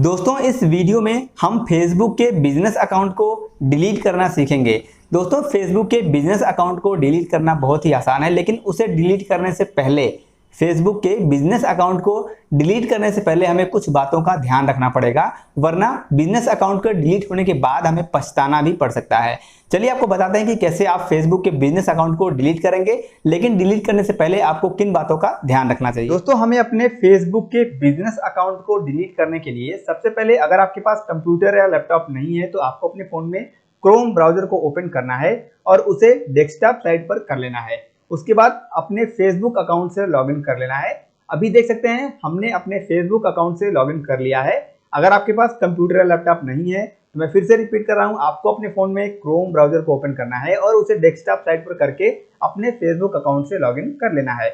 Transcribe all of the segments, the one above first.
दोस्तों इस वीडियो में हम फेसबुक के बिजनेस अकाउंट को डिलीट करना सीखेंगे। दोस्तों फेसबुक के बिजनेस अकाउंट को डिलीट करना बहुत ही आसान है, लेकिन उसे डिलीट करने से पहले फेसबुक के बिजनेस अकाउंट को डिलीट करने से पहले हमें कुछ बातों का ध्यान रखना पड़ेगा, वरना बिजनेस अकाउंट के डिलीट होने के बाद हमें पछताना भी पड़ सकता है। चलिए आपको बताते हैं कि कैसे आप फेसबुक के बिजनेस अकाउंट को डिलीट करेंगे, लेकिन डिलीट करने से पहले आपको किन बातों का ध्यान रखना चाहिए। दोस्तों हमें अपने फेसबुक के बिजनेस अकाउंट को डिलीट करने के लिए सबसे पहले, अगर आपके पास कंप्यूटर या लैपटॉप नहीं है तो आपको अपने फोन में क्रोम ब्राउजर को ओपन करना है और उसे डेस्कटॉप साइट पर कर लेना है। उसके बाद अपने फेसबुक अकाउंट से लॉगिन कर लेना है। अभी देख सकते हैं हमने अपने फेसबुक अकाउंट से लॉगिन कर लिया है। अगर आपके पास कंप्यूटर या लैपटॉप नहीं है तो मैं फिर से रिपीट कर रहा हूं, आपको अपने फोन में क्रोम ब्राउजर को ओपन करना है और उसे डेस्कटॉप साइट पर करके अपने फेसबुक अकाउंट से लॉगिन कर लेना है।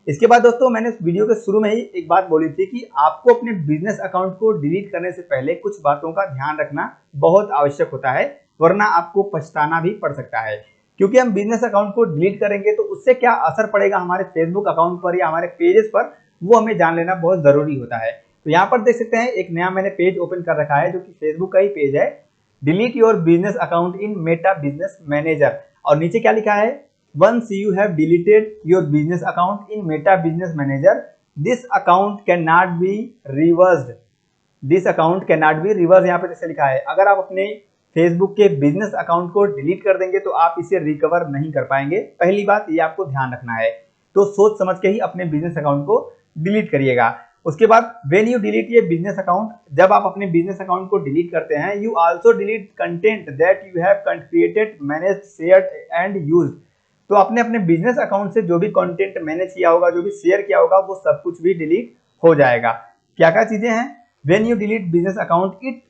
इसके बाद दोस्तों मैंने इस वीडियो के शुरू में ही एक बात बोली थी कि आपको अपने बिजनेस अकाउंट को डिलीट करने से पहले कुछ बातों का ध्यान रखना बहुत आवश्यक होता है, वरना आपको पछताना भी पड़ सकता है। क्योंकि हम बिजनेस अकाउंट को डिलीट करेंगे तो उससे क्या असर पड़ेगा हमारे फेसबुक अकाउंट पर या हमारे पेजेस पर, वो हमें जान लेना बहुत जरूरी होता है। तो यहाँ पर देख सकते हैं एक नया मैंने पेज ओपन कर रखा है जो कि फेसबुक का ही पेज है। Delete your business account in Meta business manager, और नीचे क्या लिखा है, once you have deleted your business account in Meta business manager this account can not be reversed. This account can not be reverse, यहाँ पे जैसे लिखा है, अगर आप अपने फेसबुक के बिजनेस अकाउंट को डिलीट कर देंगे तो आप इसे रिकवर नहीं कर पाएंगे। पहली बात ये आपको ध्यान रखना है, तो सोच समझ के ही अपने बिजनेस अकाउंट को डिलीट करिएगा। उसके बाद व्हेन यू डिलीट ये बिजनेस अकाउंट, जब आप अपने बिजनेस अकाउंट को डिलीट करते हैं, you also delete content that you have created, managed, shared and used. तो आपने अपने बिजनेस अकाउंट से जो भी कंटेंट मैनेज किया होगा, जो भी शेयर किया होगा, वो सब कुछ भी डिलीट हो जाएगा। क्या क्या चीजें हैं, when you delete business account it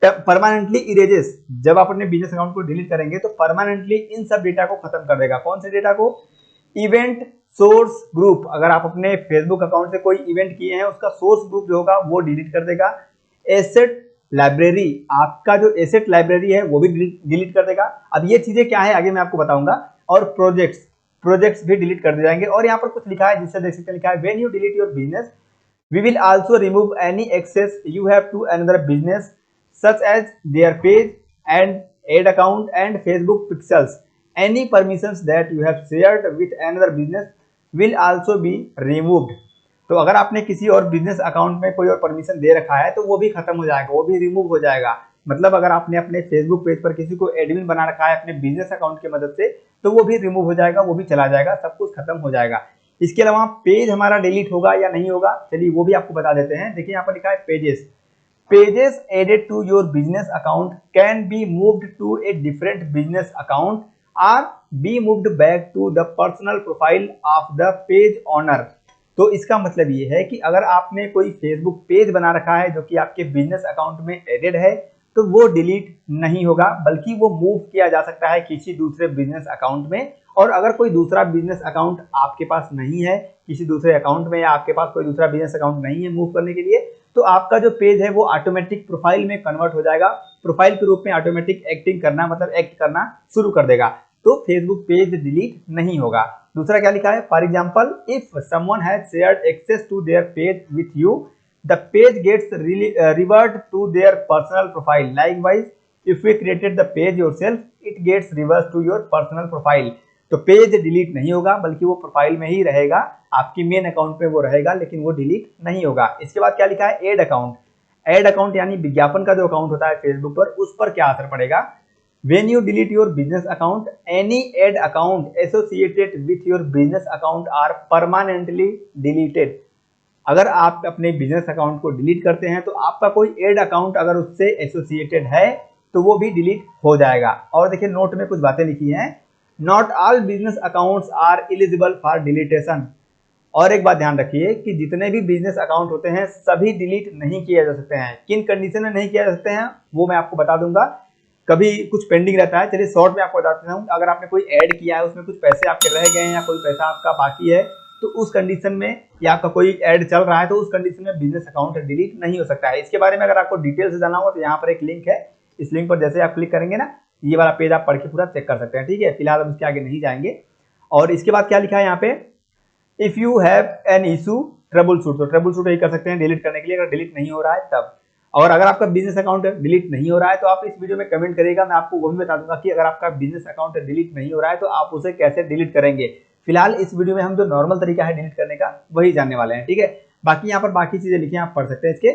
permanently erases. जब आप अपने बिजनेस अकाउंट को डिलीट करेंगे तो परमानेंटली इन सब डेटा को खत्म कर देगा। कौन से डेटा को, इवेंट, सोर्स ग्रुप, अगर आप अपने फेसबुक अकाउंट से कोई इवेंट किए हैं उसका सोर्स ग्रुप जो होगा वो डिलीट कर देगा। एसेट लाइब्रेरी, आपका जो एसेट लाइब्रेरी है वो भी डिलीट कर देगा। अब ये चीजें क्या है आगे मैं आपको बताऊंगा। और प्रोजेक्ट्स भी डिलीट कर दिए जाएंगे। और यहाँ पर कुछ लिखा है जिससे देख सकते हैं, लिखा है when you delete your business we will also remove any access you have to another business such as their page and ad account and Facebook pixels. Any permissions that you have shared with another business will also be removed. तो अगर आपने किसी और business account में कोई और permission दे रखा है तो वो भी खत्म हो जाएगा, वो भी रिमूव हो जाएगा। मतलब अगर आपने अपने फेसबुक पेज पर किसी को एडमिन बना रखा है अपने बिजनेस अकाउंट की मदद से, तो वो भी रिमूव हो जाएगा, वो भी चला जाएगा, सब कुछ खत्म हो जाएगा। इसके अलावा पेज हमारा डिलीट होगा या नहीं होगा, चलिए वो भी आपको बता देते हैं। देखिए यहाँ पर लिखा है pages added to your business account can be moved to a different business account और be moved back to the personal profile of the page owner. तो इसका मतलब ये है कि अगर आपने कोई फेसबुक पेज बना रखा है जो कि आपके बिजनेस अकाउंट में एडेड है, तो वो डिलीट नहीं होगा, बल्कि वो मूव किया जा सकता है किसी दूसरे बिजनेस अकाउंट में। और अगर कोई दूसरा बिजनेस अकाउंट आपके पास नहीं है किसी दूसरे अकाउंट में, या आपके पास कोई दूसरा बिजनेस अकाउंट नहीं है मूव करने के लिए, तो आपका जो पेज है वो ऑटोमेटिक प्रोफाइल में कन्वर्ट हो जाएगा। प्रोफाइल के रूप में ऑटोमेटिक एक्टिंग करना, मतलब एक्ट करना शुरू कर देगा। तो फेसबुक पेज डिलीट नहीं होगा। दूसरा क्या लिखा है, for example if someone has shared access to their page with you, the page gets revert to their personal profile. Likewise, if we created the page yourself, it gets reversed to your personal profile. तो page delete नहीं होगा, बल्कि वो profile में ही रहेगा, आपकी main account पे वो रहेगा, लेकिन वो डिलीट नहीं होगा। इसके बाद क्या लिखा है, एड अकाउंट। एड अकाउंट यानी विज्ञापन का जो अकाउंट होता है फेसबुक पर, उस पर क्या असर पड़ेगा। When you delete your business account, any ad account associated with your business account are permanently deleted. अगर आप अपने बिजनेस अकाउंट को डिलीट करते हैं तो आपका कोई एड अकाउंट अगर उससे एसोसिएटेड है तो वो भी डिलीट हो जाएगा। और देखिए नोट में कुछ बातें लिखी हैं, not all business accounts are eligible for deletion. और एक बात ध्यान रखिए कि जितने भी बिजनेस अकाउंट होते हैं सभी डिलीट नहीं किए जा सकते हैं। किन कंडीशन में नहीं किया जा सकते हैं वो मैं आपको बता दूंगा। कभी कुछ पेंडिंग रहता है, चलिए शॉर्ट में आपको बता देता हूँ। अगर आपने कोई ऐड किया है उसमें कुछ पैसे आपके रह गए हैं या कोई पैसा आपका बाकी है, तो उस कंडीशन में, या आपका कोई ऐड चल रहा है तो उस कंडीशन में बिजनेस अकाउंट डिलीट नहीं हो सकता है। इसके बारे में अगर आपको डिटेल से जानना हो तो यहाँ पर एक लिंक है, इस लिंक पर जैसे आप क्लिक करेंगे ना, ये वाला पेज आप पढ़ के पूरा चेक कर सकते हैं। ठीक है, फिलहाल हम इसके आगे नहीं जाएंगे। और इसके बाद क्या लिखा है यहाँ पे, if you have an issue trouble shoot, तो ट्रबल शूट ही कर सकते हैं डिलीट करने के लिए, अगर डिलीट नहीं हो रहा है तब। और अगर आपका बिजनेस अकाउंट डिलीट नहीं हो रहा है तो आप इस वीडियो में कमेंट करिएगा, मैं आपको वो भी बता दूंगा कि अगर आपका बिजनेस अकाउंट डिलीट नहीं हो रहा है तो आप उसे कैसे डिलीट करेंगे। फिलहाल इस वीडियो में हम जो नॉर्मल तरीका है डिलीट करने का वही जानने वाले हैं, ठीक है। बाकी यहाँ पर बाकी चीजें लिखी हैं, आप पढ़ सकते हैं इसके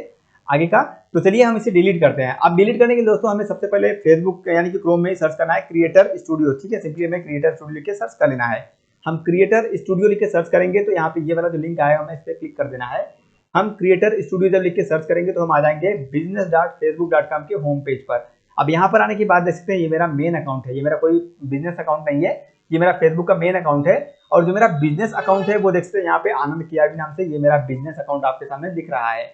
आगे का। तो चलिए हम इसे डिलीट करते हैं। अब डिलीट करने के लिए दोस्तों हमें सबसे पहले फेसबुक यानी कि क्रोम में सर्च करना है क्रिएटर स्टूडियो, ठीक है। सिंपली हमें क्रिएटर स्टूडियो लिख के सर्च कर लेना है। हम क्रिएटर स्टूडियो लिख के सर्च करेंगे तो यहाँ पे ये वाला जो लिंक आया हमें इस पर क्लिक कर देना है। हम क्रिएटर स्टूडियो जब लिख के सर्च करेंगे तो हम आ जाएंगे business.facebook.com के होम पेज पर। अब यहाँ पर आने के बाद देख सकते हैं ये मेरा मेन अकाउंट है, ये मेरा कोई बिजनेस अकाउंट नहीं है, ये मेरा फेसबुक का मेन अकाउंट है। और जो मेरा बिजनेस अकाउंट है वो देख सकते हैं यहाँ पे आनंद कियावी नाम से, ये मेरा बिजनेस अकाउंट आपके सामने दिख रहा है।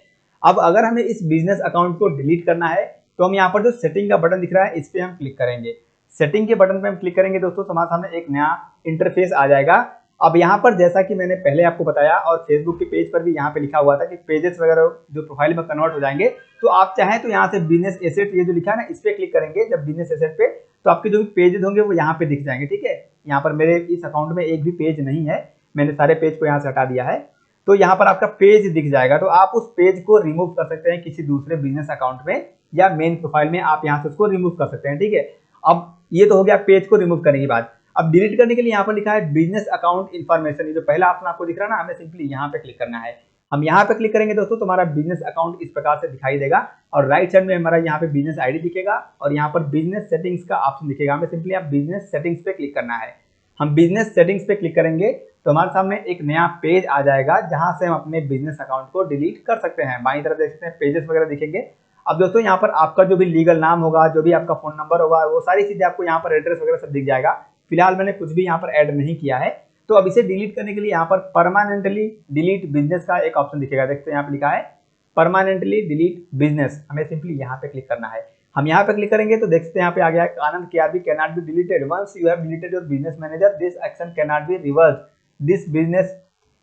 अब अगर हमें इस बिजनेस अकाउंट को डिलीट करना है तो हम यहाँ पर जो सेटिंग का बटन दिख रहा है इस पे हम क्लिक करेंगे। सेटिंग के बटन पे हम क्लिक करेंगे दोस्तों तो हमारे सामने एक नया इंटरफेस आ जाएगा। अब यहाँ पर जैसा कि मैंने पहले आपको बताया और फेसबुक के पेज पर भी यहाँ पे लिखा हुआ था कि पेजेस वगैरह जो प्रोफाइल में कन्वर्ट हो जाएंगे, तो आप चाहें तो यहाँ से बिजनेस एसेट ये जो लिखा है ना इस पे क्लिक करेंगे जब बिजनेस एसेट पे, तो आपके जो भी पेजेस होंगे वो यहाँ पे दिख जाएंगे, ठीक है। यहाँ पर मेरे इस अकाउंट में एक भी पेज नहीं है, मैंने सारे पेज को यहाँ से हटा दिया है, तो यहाँ पर आपका पेज दिख जाएगा। तो आप उस पेज को रिमूव कर सकते हैं किसी दूसरे बिजनेस अकाउंट में या मेन प्रोफाइल में, आप यहाँ से उसको रिमूव कर सकते हैं, ठीक है। अब ये तो हो गया पेज को रिमूव करने की बात। अब डिलीट करने के लिए यहाँ पर लिखा है बिजनेस अकाउंट इन्फॉर्मेशन, ये जो पहला ऑप्शन आपको दिख रहा है ना, हमें सिंपली यहाँ पे क्लिक करना है। हम यहाँ पे क्लिक करेंगे दोस्तों तो हमारा बिजनेस अकाउंट इस प्रकार से दिखाई देगा और राइट साइड में हमारा यहाँ पे बिजनेस आईडी दिखेगा और यहाँ पर बिजनेस सेटिंग्स का ऑप्शन दिखेगा। हमें सिंपली आप बिजनेस सेटिंग्स पे क्लिक करना है। हम बिजनेस सेटिंग्स पे क्लिक करेंगे तो हमारे सामने एक नया पेज आ जाएगा जहां से हम अपने बिजनेस अकाउंट को डिलीट कर सकते हैं। बाईं तरफ देख सकते हैं पेजेस वगैरह दिखेंगे। अब दोस्तों यहाँ पर आपका जो भी लीगल नाम होगा, जो भी आपका फोन नंबर होगा, वो सारी चीजें आपको यहाँ पर एड्रेस वगैरह सब दिख जाएगा। फिलहाल मैंने कुछ भी यहाँ पर ऐड नहीं किया है। तो अब इसे डिलीट करने के लिए यहाँ पर परमानेंटली डिलीट बिजनेस का एक ऑप्शन दिखेगा, देखते हैं यहाँ पे लिखा है परमानेंटली डिलीट बिजनेस। हमें सिंपली यहाँ पे क्लिक करना है। हम यहाँ पे क्लिक करेंगे तो देखते हैं यहाँ पे आ गया है आनंद कियावी can not be deleted once you have deleted your business manager, this action can not be reversed, this business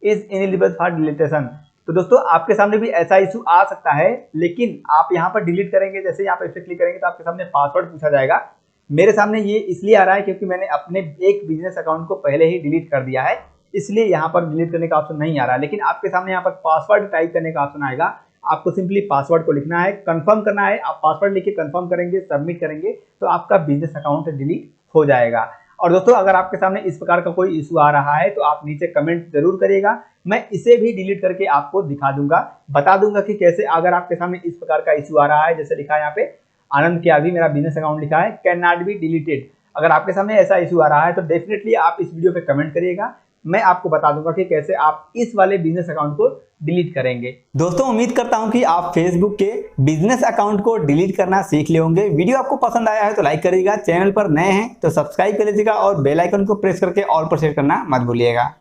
is ineligible for deletion. तो दोस्तों आपके सामने भी ऐसा इशू आ सकता है, लेकिन आप यहाँ पर डिलीट करेंगे, जैसे यहाँ पे इस पे क्लिक करेंगे तो आपके सामने पासवर्ड पूछा जाएगा। मेरे सामने ये इसलिए आ रहा है क्योंकि मैंने अपने एक बिजनेस अकाउंट को पहले ही डिलीट कर दिया है, इसलिए यहाँ पर डिलीट करने का ऑप्शन नहीं आ रहा है। लेकिन आपके सामने यहाँ पर पासवर्ड टाइप करने का ऑप्शन आएगा, आपको सिंपली पासवर्ड को लिखना है, कंफर्म करना है। आप पासवर्ड लिख के कंफर्म करेंगे, सबमिट करेंगे तो आपका बिजनेस अकाउंट डिलीट हो जाएगा। और दोस्तों अगर आपके सामने इस प्रकार का कोई इशू आ रहा है तो आप नीचे कमेंट जरूर करिएगा, मैं इसे भी डिलीट करके आपको दिखा दूंगा, बता दूंगा कि कैसे। अगर आपके सामने इस प्रकार का इशू आ रहा है, जैसे लिखा है यहाँ पे आनंद कियावी मेरा बिजनेस अकाउंट लिखा है कैन नॉट बी डिलीटेड, अगर आपके सामने ऐसा इशू आ रहा है तो डेफिनेटली आप इस वीडियो पे कमेंट करिएगा, मैं आपको बता दूंगा कि कैसे आप इस वाले बिजनेस अकाउंट को डिलीट करेंगे। दोस्तों उम्मीद करता हूं कि आप फेसबुक के बिजनेस अकाउंट को डिलीट करना सीख लिए होंगे। वीडियो आपको पसंद आया है तो लाइक करिएगा, चैनल पर नए हैं तो सब्सक्राइब कर लीजिएगा और बेल आइकन को प्रेस करके ऑल पर सेट करना मत भूलिएगा।